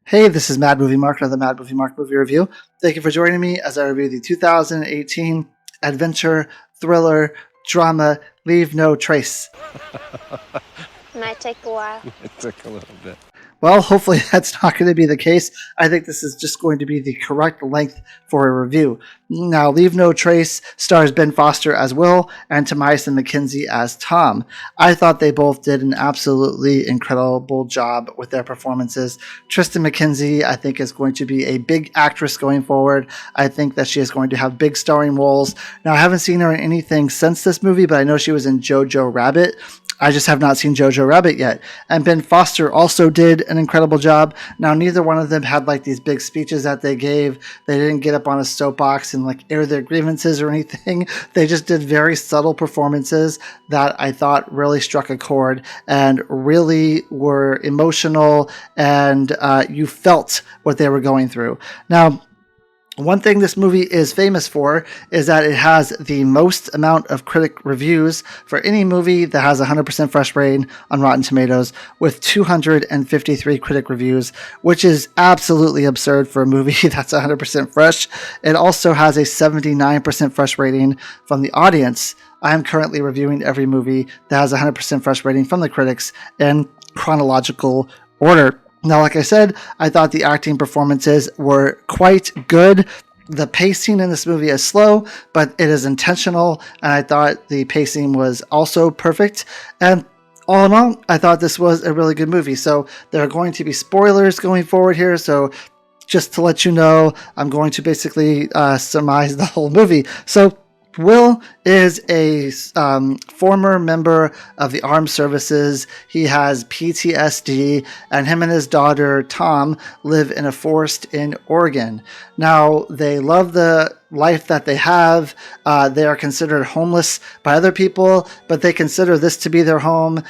Hey, this is Mad Movie Mark of the Mad Movie Mark Movie Review. Thank you for joining me as I review the 2018 adventure, thriller, drama, Leave No Trace. Might take a while. It took a little bit. Well, hopefully that's not going to be the case. I think this is just going to be the correct length for a review. Now, Leave No Trace stars Ben Foster as Will and Thomasin McKenzie as Tom. I thought they both did an absolutely incredible job with their performances. Tristan McKenzie, I think, is going to be a big actress going forward. I think that she is going to have big starring roles. Now, I haven't seen her in anything since this movie, but I know she was in Jojo Rabbit. I just have not seen Jojo Rabbit yet. And Ben Foster also did an incredible job. Now, neither one of them had like these big speeches that they gave. They didn't get up on a soapbox and like air their grievances or anything. They just did very subtle performances that I thought really struck a chord and really were emotional, and you felt what they were going through. Now, one thing this movie is famous for is that it has the most amount of critic reviews for any movie that has 100% fresh rating on Rotten Tomatoes, with 253 critic reviews, which is absolutely absurd for a movie that's 100% fresh. It also has a 79% fresh rating from the audience. I am currently reviewing every movie that has 100% fresh rating from the critics in chronological order. Now, like I said, I thought the acting performances were quite good. The pacing in this movie is slow, but it is intentional, and I thought the pacing was also perfect. And all in all, I thought this was a really good movie. So there are going to be spoilers going forward here, so just to let you know, I'm going to basically surmise the whole movie. So Will is a former member of the armed services. He has PTSD, and him and his daughter, Tom, live in a forest in Oregon. Now, they love the life that they have. They are considered homeless by other people, but they consider this to be their home.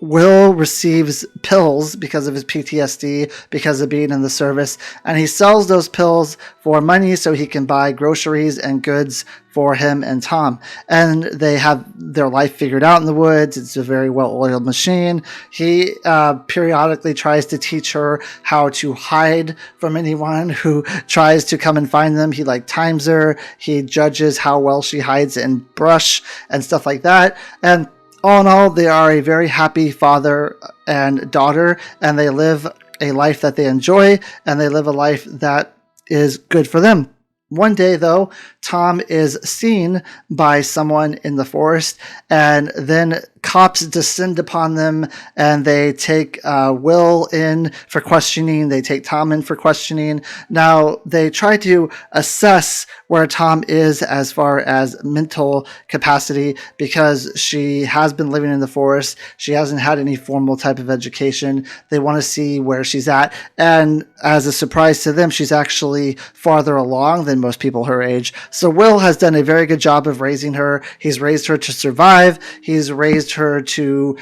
Will receives pills because of his PTSD, because of being in the service, and he sells those pills for money so he can buy groceries and goods for him and Tom. And they have their life figured out in the woods. It's a very well-oiled machine. He periodically tries to teach her how to hide from anyone who tries to come and find them. He times her. He judges how well she hides in brush and stuff like that. And all in all, they are a very happy father and daughter, and they live a life that they enjoy, and they live a life that is good for them. One day, though, Tom is seen by someone in the forest, and then cops descend upon them, and they take Will in for questioning. They take Tom in for questioning. Now, they try to assess where Tom is as far as mental capacity, because she has been living in the forest. She hasn't had any formal type of education. They want to see where she's at. And as a surprise to them, she's actually farther along than most people her age. So Will has done a very good job of raising her. He's raised her to survive. He's raised her to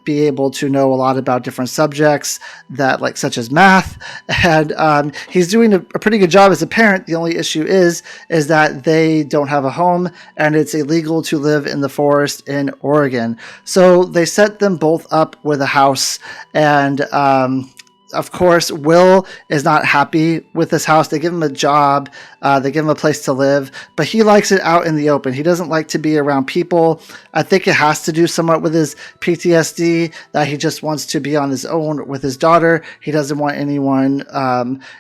be able to know a lot about different subjects that such as math. And he's doing a pretty good job as a parent. The only issue is that they don't have a home, and it's illegal to live in the forest in Oregon. So they set them both up with a house, and of course, Will is not happy with this house. They give him a job. They give him a place to live, but he likes it out in the open. He doesn't like to be around people. I think it has to do somewhat with his PTSD, that he just wants to be on his own with his daughter. He doesn't want anyone,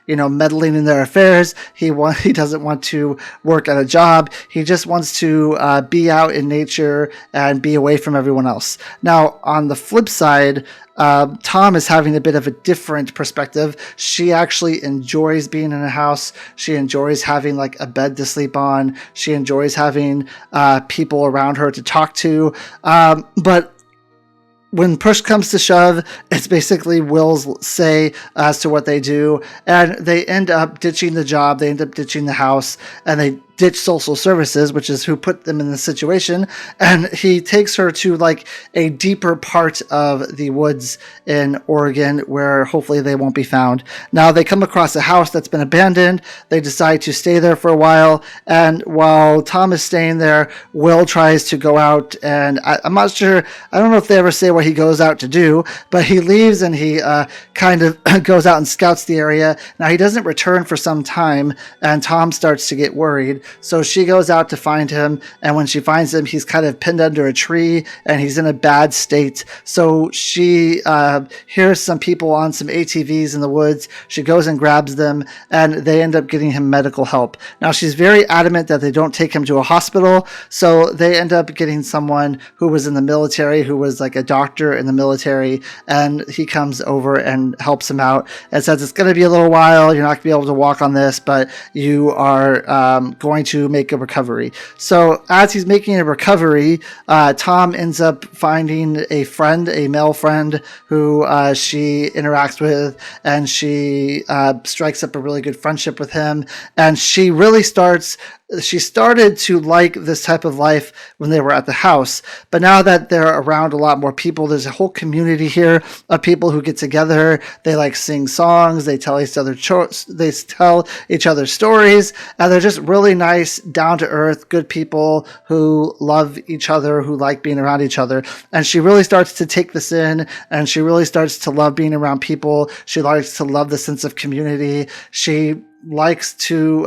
meddling in their affairs. He doesn't want to work at a job. He just wants to be out in nature and be away from everyone else. Now, on the flip side, Tom is having a bit of a different perspective. She actually enjoys being in a house. She enjoys having a bed to sleep on. She enjoys having people around her to talk to. But when push comes to shove, it's basically Will's say as to what they do, and they end up ditching the job. They end up ditching the house, and they ditch social services, which is who put them in this situation, and he takes her to like a deeper part of the woods in Oregon where hopefully they won't be found. Now they come across a house that's been abandoned. They decide to stay there for a while, and while Tom is staying there, Will tries to go out, and I'm not sure, I don't know if they ever say what he goes out to do, but he leaves and he kind of goes out and scouts the area. Now he doesn't return for some time, and Tom starts to get worried, so she goes out to find him, and when she finds him, he's kind of pinned under a tree and he's in a bad state. So she hears some people on some ATVs in the woods. She goes and grabs them, and they end up getting him medical help. Now she's very adamant that they don't take him to a hospital, so they end up getting someone who was in the military, who was like a doctor in the military, and he comes over and helps him out and says, it's going to be a little while, you're not going to be able to walk on this, but you are going to make a recovery. So as he's making a recovery, Tom ends up finding a friend, a male friend, who she interacts with, and she strikes up a really good friendship with him, and she started to like this type of life when they were at the house, but now that they're around a lot more people, there's a whole community here of people who get together. They like sing songs, they tell each other stories, and they're just really nice, down to earth, good people who love each other, who like being around each other. And she really starts to take this in, and she really starts to love being around people. She likes to love the sense of community. She likes to,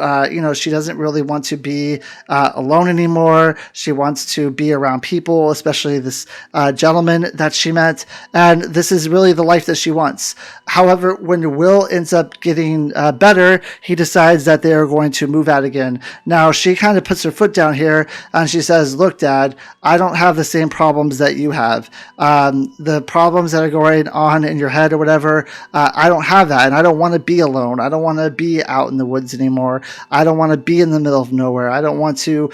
she doesn't really want to be alone anymore. She wants to be around people, especially this gentleman that she met. And this is really the life that she wants. However, when Will ends up getting better, he decides that they are going to move out again. Now, she kind of puts her foot down here and she says, look, Dad, I don't have the same problems that you have. The problems that are going on in your head or whatever, I don't have that. And I don't want to be alone. I don't want to be out in the woods anymore. I don't want to be in the middle of nowhere. I don't want to,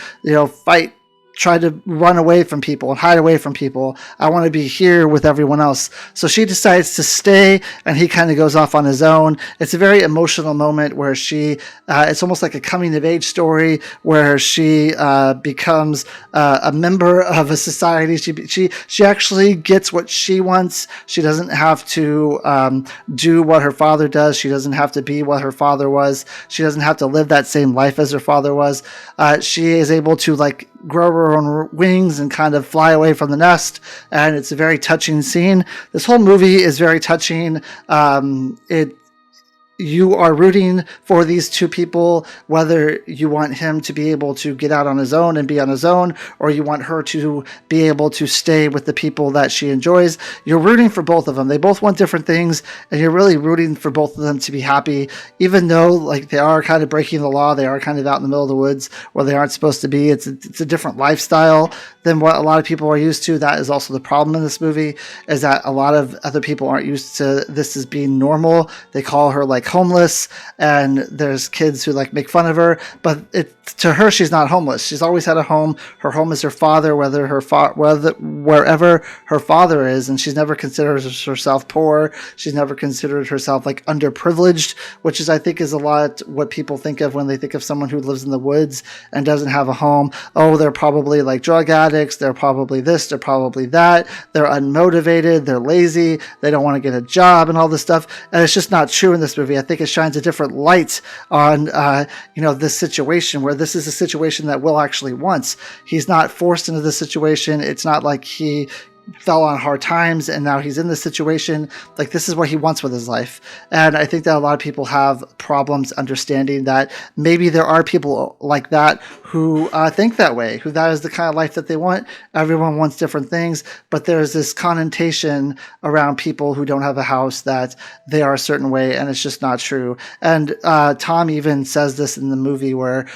try to run away from people and hide away from people. I want to be here with everyone else. So she decides to stay, and he kind of goes off on his own. It's a very emotional moment where it's almost like a coming of age story where she becomes a member of a society. She actually gets what she wants. She doesn't have to do what her father does. She doesn't have to be what her father was. She doesn't have to live that same life as her father was. She is able to grow her own wings and kind of fly away from the nest, and it's a very touching scene. This whole movie is very touching. You are rooting for these two people, whether you want him to be able to get out on his own and be on his own, or you want her to be able to stay with the people that she enjoys. You're rooting for both of them. They both want different things, and you're really rooting for both of them to be happy, even though they are kind of breaking the law. They are kind of out in the middle of the woods where they aren't supposed to be. It's a different lifestyle than what a lot of people are used to. That is also the problem in this movie, is that a lot of other people aren't used to this as being normal. They call her homeless, and there's kids who make fun of her, but to her, she's not homeless. She's always had a home. Her home is her father, wherever her father is, and she's never considered herself poor. She's never considered herself underprivileged, which is, I think, is a lot what people think of when they think of someone who lives in the woods and doesn't have a home. Oh, they're probably drug addicts. They're probably this. They're probably that. They're unmotivated. They're lazy. They don't want to get a job and all this stuff. And it's just not true in this movie. I think it shines a different light on, this situation, where this is a situation that Will actually wants. He's not forced into this situation. It's not like he fell on hard times and now he's in this situation. This is what he wants with his life. And I think that a lot of people have problems understanding that maybe there are people like that who think that way, who that is the kind of life that they want. Everyone wants different things, but there's this connotation around people who don't have a house that they are a certain way, and it's just not true. And Tom even says this in the movie where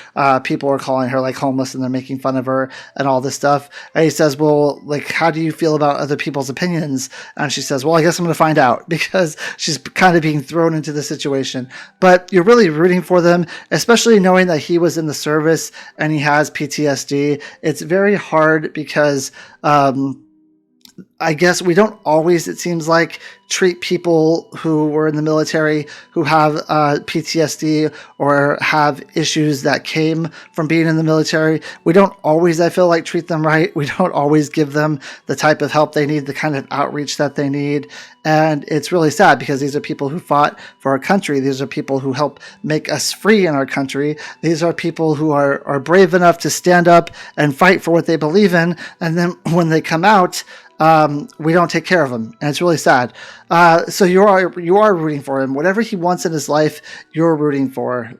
people are calling her homeless and they're making fun of her and all this stuff. And he says, well, how do you feel about other people's opinions? And she says, well, I guess I'm going to find out, because she's kind of being thrown into the situation. But you're really rooting for them, especially knowing that he was in the service and he has PTSD. It's very hard because I guess we don't always, it seems like, treat people who were in the military who have PTSD or have issues that came from being in the military. We don't always, I feel like, treat them right. We don't always give them the type of help they need, the kind of outreach that they need. And it's really sad because these are people who fought for our country. These are people who help make us free in our country. These are people who are brave enough to stand up and fight for what they believe in. And then when they come out, we don't take care of him, and it's really sad. So you are rooting for him. Whatever he wants in his life, you're rooting for.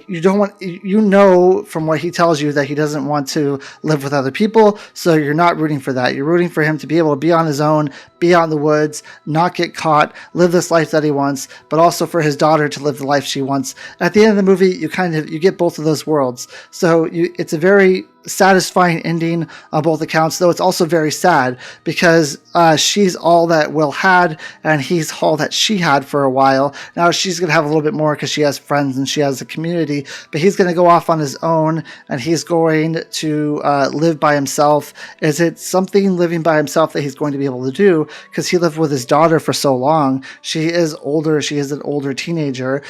You don't want, you know from what he tells you that he doesn't want to live with other people, so you're not rooting for that. You're rooting for him to be able to be on his own, be out in the woods, not get caught, live this life that he wants, but also for his daughter to live the life she wants. At the end of the movie, you get both of those worlds. So it's a very satisfying ending on both accounts, though it's also very sad because she's all that Will had and he's all that she had for a while. Now she's going to have a little bit more because she has friends and she has a community, but he's going to go off on his own and he's going to live by himself. Is it something living by himself that he's going to be able to do? Because he lived with his daughter for so long. She is older. She is an older teenager.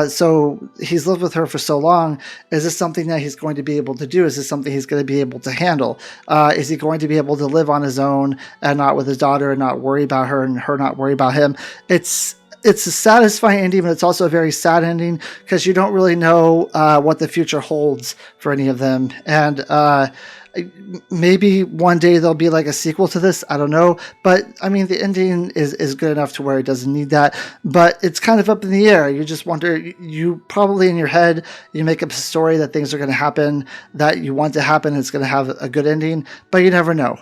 So he's lived with her for so long. Is this something that he's going to be able to do? Is this something he's going to be able to handle? Is he going to be able to live on his own and not with his daughter and not worry about her and her not worry about him? It's a satisfying ending, but it's also a very sad ending because you don't really know what the future holds for any of them. And maybe one day there'll be like a sequel to this. I don't know. But I mean, the ending is good enough to where it doesn't need that. But it's kind of up in the air. You just wonder, you probably in your head, you make up a story that things are going to happen that you want to happen. It's going to have a good ending, but you never know.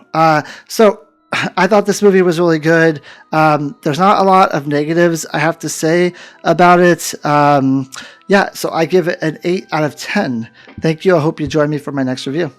So I thought this movie was really good. There's not a lot of negatives, I have to say, about it. So I give it an 8 out of 10. Thank you. I hope you join me for my next review.